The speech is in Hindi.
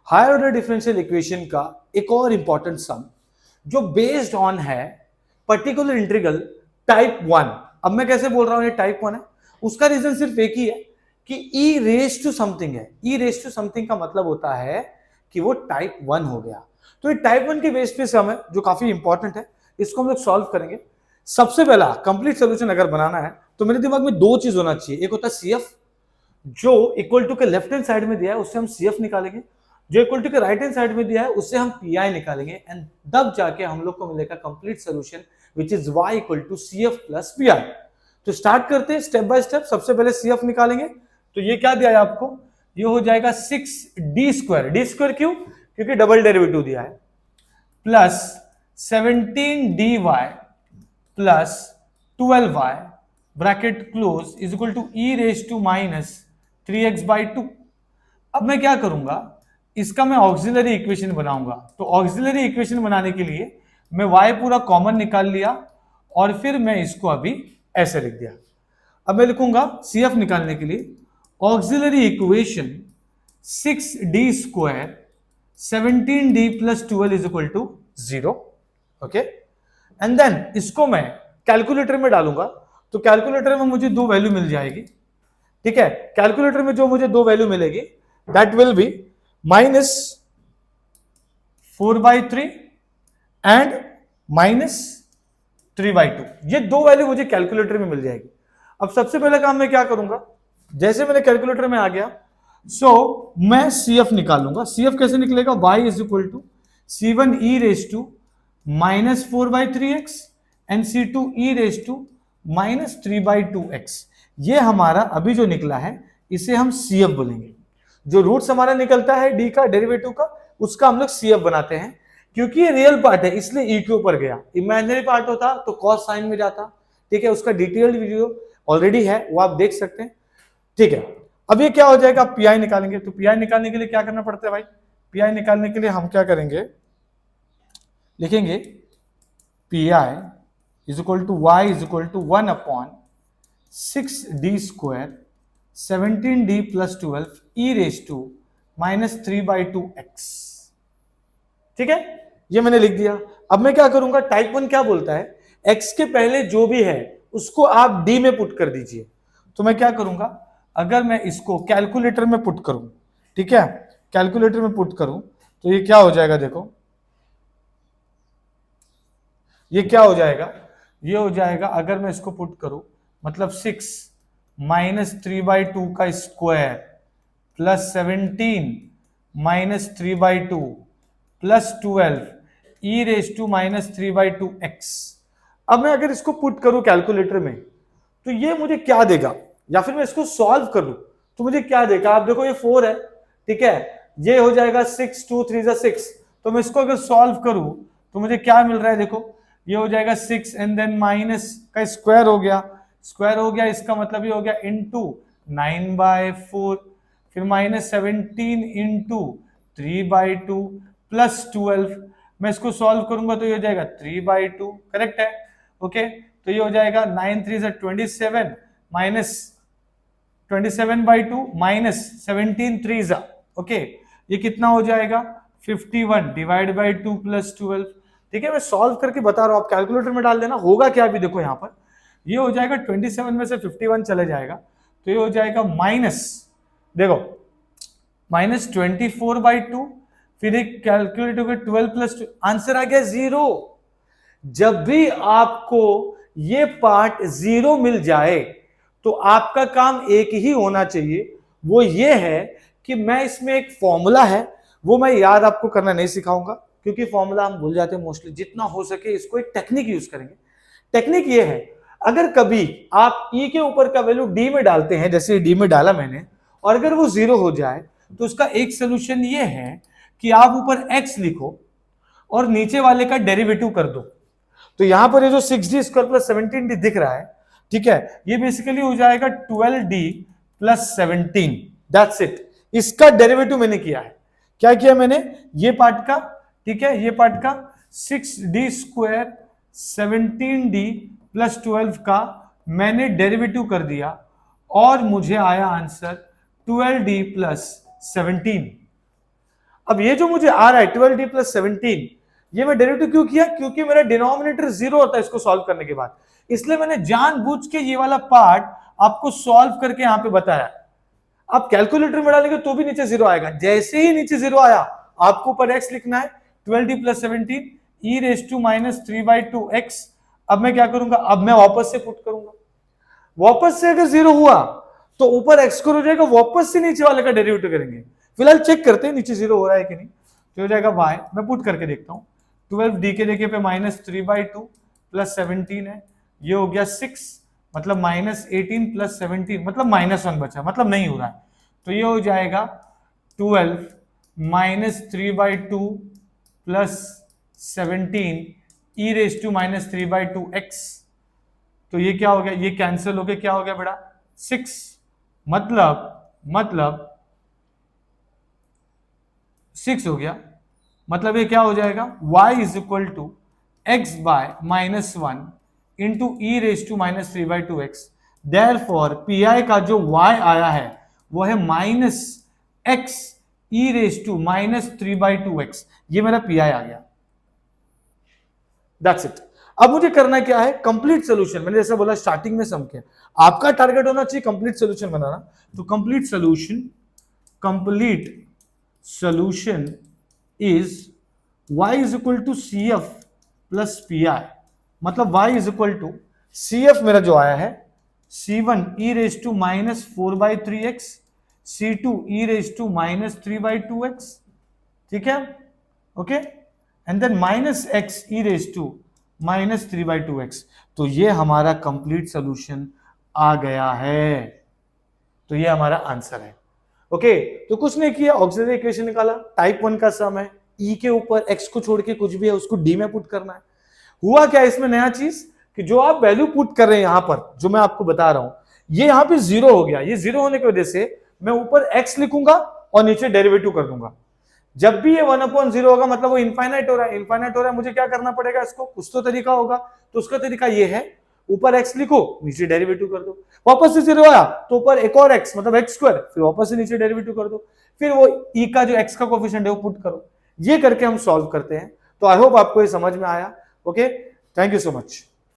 हायर ऑर्डर डिफरेंशियल इक्वेशन का एक और इंपॉर्टेंट सम जो बेस्ड ऑन है पर्टिकुलर इंटीग्रल टाइप 1। अब मैं कैसे बोल रहा हूं ये टाइप 1 है, उसका रीजन सिर्फ एक ही है कि ई रेस टू समथिंग है। ई रेस टू समथिंग का मतलब होता है कि वो टाइप 1 हो गया। तो ये टाइप 1 के बेस पे सम है जो काफी इंपॉर्टेंट है, इसको हम लोग सॉल्व करेंगे। सबसे पहला कंप्लीट सोल्यूशन अगर बनाना है तो मेरे दिमाग में दो चीज होना चाहिए। एक होता है सीएफ, जो इक्वल टू के लेफ्ट हैंड साइड में दिया है उससे हम सीएफ निकालेंगे, जो इक्वल टू के राइट हैंड साइड में दिया है उससे हम पीआई निकालेंगे, एंड तब जाके हम लोग को मिलेगा complete solution which is y equal to CF plus PI. तो स्टार्ट करते हैं स्टेप बाय स्टेप। सबसे पहले सीएफ निकालेंगे, तो ये क्या दिया है आपको, ये हो जाएगा 6d स्क्वायर। डी स्क्वायर क्यों, क्योंकि डबल डेरिवेटिव दिया है, plus 17dy plus 12y bracket close is equal to e raise to minus 3x/2। अब मैं क्या करूंगा, इसका मैं ऑक्सिलरी इक्वेशन बनाऊंगा। तो ऑक्सिलरी इक्वेशन बनाने के लिए मैं y पूरा कॉमन निकाल लिया और फिर मैं इसको अभी ऐसे लिख दिया। अब मैं लिखूंगा CF निकालने के लिए auxiliary equation 6d square 17d plus 12 is equal to 0। Okay, and then इसको मैं कैलकुलेटर में डालूंगा, तो कैलकुलेटर में मुझे दो वैल्यू मिल जाएगी। ठीक है, कैलकुलेटर में जो मुझे दो वैल्यू मिलेगी that will be minus 4/3 and minus 3/2। ये दो वैल्यू मुझे कैलकुलेटर में मिल जाएगी। अब सबसे पहला काम मैं क्या करूंगा, जैसे मैंने कैलकुलेटर में आ गया मैं CF निकालूंगा। CF कैसे निकलेगा, y is equal to C1 e raise to minus 4/3x and C2 e raise to minus 3/2x। ये हमारा अभी जो निकला है इसे हम CF बोलेंगे। जो रूट्स हमारा निकलता है d का डेरिवेटिव का, उसका हम लोग CF बनाते हैं। क्योंकि ये रियल पार्ट है इसलिए e के ऊपर गया, इमेजिनरी पार्ट होता तो कॉस साइन में जाता। ठीक है, उसका डिटेल्ड वीडियो ऑलरेडी है, वो आप देख सकते हैं। ठीक है, अब ये क्या हो जाएगा, पीआई निकालेंगे। तो पीआई निकालने के लिए क्या करना पड़ता है भाई, पीआई निकालने के लिए हम क्या करेंगे, लिखेंगे P I is equal to y is equal to 1/6d square 17d plus 12 e raise to minus 3/2x। ठीक है, ये मैंने लिख दिया। अब मैं क्या करूंगा, टाइप 1 क्या बोलता है, x के पहले जो भी है उसको आप d में पुट कर दीजिए। तो मैं क्या करूंगा, अगर मैं इसको कैलकुलेटर में पुट करूं, ठीक है, कैलकुलेटर में पुट करूं तो ये क्या हो जाएगा, देखो ये क्या हो जाएगा, ये हो जाएगा अगर मैं इसको पुट करूं मतलब 6 माइनस 3/2 का square plus 17 minus 3/2 plus 12 e raise to minus 3/2x। अब मैं अगर इसको पुट करूं कैलकुलेटर में तो ये मुझे क्या देगा, या फिर मैं इसको सॉल्व कर लूं तो मुझे क्या देगा। आप देखो ये 4 है, ठीक है, ये हो जाएगा 6 2 3 6। तो मैं इसको अगर सॉल्व करूं तो मुझे क्या मिल रहा है, देखो ये हो जाएगा 6 एंड देन माइनस का स्क्वायर हो गया, स्क्वायर हो गया, इसका मतलब ये हो गया इंटू 9/4, फिर माइनस 17 इंटू 3/2 प्लस 12। मैं इसको सॉल्व करूंगा तो ये हो जाएगा 3/2, करेक्ट है। ओके, तो ये हो जाएगा 9 3 से 27 माइनस 27/2 माइनस 17 3 जा, ओके, ये कितना हो जाएगा 51 डिवाइड बाई 2 प्लस 12। ठीक है, मैं सॉल्व करके बता रहा हूं, आप कैलकुलेटर में डाल देना, होगा क्या अभी देखो यहां पर, ये हो जाएगा 27 में से 51 चले जाएगा तो ये हो जाएगा माइनस, देखो माइनस 24/2, फिर एक कैलकुलेट हो गया 12 प्लस 2, आंसर आ गया 0। जब भी आपको ये पार्ट 0 मिल जाए तो आपका काम एक ही होना चाहिए, वो ये है कि मैं इसमें एक फॉर्मूला है वो मैं याद आपको करना नहीं सिखाऊंगा क्योंकि फॉर्मूला हम भूल जाते हैं मोस्टली। जितना हो सके इसको एक टेक्निक यूज करेंगे। टेक्निक ये है, अगर कभी आप e के ऊपर का वैल्यू d में डालते हैं, जैसे d में डाला मैंने, और अगर वो 0 हो जाए तो उसका एक सोल्यूशन ये है कि आप ऊपर x लिखो और नीचे वाले का डेरिवेटिव कर दो। तो यहां पर ये जो 6d स्क्वायर प्लस 17d दिख रहा है, ठीक है, ये बेसिकली हो जाएगा 12d प्लस 17, दैट्स इट। इसका डेरिवेटिव मैंने किया है, क्या किया मैंने, ये पार्ट का, ठीक है, ये पार्ट का 6d स्क्वायर 17d प्लस 12 का मैंने डेरिवेटिव कर दिया और मुझे आया आंसर 12d प्लस 17। अब ये जो मुझे आ रहा है 12d प्लस 17, ये मैं डेरिवेटिव क्यों किया? क्योंकि मेरा डिनोमिनेटर 0 होता है इसको सॉल्व करने के बाद, इसलिए मैंने जानबूझ के ये वाला पार्ट आपको सॉल्व करके यहां पे बताया। आप कैलकुलेटर में डालेंगे तो भी नीचे 0 आएगा, जैसे ही नीचे 0 आया आपको ऊपर x लिखना है, 12d plus 17 e raise to minus 3/2x। अब मैं क्या करूंगा? अब मैं वापस से पुट करूंगा, वापस से अगर 0 हुआ तो ऊपर x स्क्वायर हो जाएगा, वापस से नीचे वाले का डेरिवेटिव करेंगे। फिलहाल चेक करते हैं नीचे 0 हो रहा है कि नहीं, तो हो जाएगा y, मैं पुट करके देखता हूं, 12d के जगह पे माइनस 3/2 प्लस 17 है, ये हो गया 6, मतलब माइनस 18 प्लस 17 मतलब -1 बचा, मतलब नहीं हो रहा है, तो ये हो जाएगा 12 minus 3/2 plus 17 e raise to minus 3/2x। तो ये क्या हो गया? ये कैंसिल हो गया, क्या हो गया बेटा? 6, मतलब 6 हो गया, मतलब ये क्या हो जाएगा? y is equal to x by -1 into e raise to minus 3/2x। Therefore P I का जो y आया है वो है -x e raise to minus 3/2x, ये मेरा पी आई आ गया। That's it. अब मुझे करना क्या है? Complete solution. मैंने जैसा बोला स्टार्टिंग में सम के, आपका टारगेट होना चाहिए कंप्लीट सोल्यूशन बनाना, तो complete solution is y is equal to C F plus P I, मतलब y is equal to C F मेरा जो आया है c1 e raise to minus 4/3x, c2 e raise to minus 3/2x, ठीक है, okay, and then minus x e raise to minus 3/2x। तो ये हमारा कंप्लीट सोल्यूशन आ गया है, तो ये हमारा आंसर है। ओके, तो कुछ नहीं किया, ऑक्सिलरी इक्वेशन निकाला, टाइप 1 का सम है, ई के ऊपर एक्स को छोड़ के कुछ भी है उसको डी में पुट करना है। हुआ क्या इसमें नया चीज कि जो आप वैल्यू पुट कर रहे हैं यहां पर, जो मैं आपको बता रहा हूं, ये यहां पे 0 हो गया। ये 0 होने की वजह से मैं ऊपर x लिखूंगा और नीचे डेरिवेटिव कर दूंगा। जब भी ये 1/0 होगा मतलब वो इनफाइनाइट हो रहा है, इनफाइनाइट हो रहा है, मुझे क्या करना पड़ेगा? इसको कुछ तो तरीका होगा, तो उसका तरीका ये है, ऊपर x लिखो नीचे डेरिवेटिव कर दो, वापस से 0 आया तो ऊपर एक और x मतलब x स्क्वायर, फिर वापस से नीचे डेरिवेटिव कर दो, फिर वो e का जो x का कोफिशिएंट है वो पुट करो। ये करके हम सॉल्व करते हैं। तो आई होप आपको ये समझ में आया। Okay, thank you so much.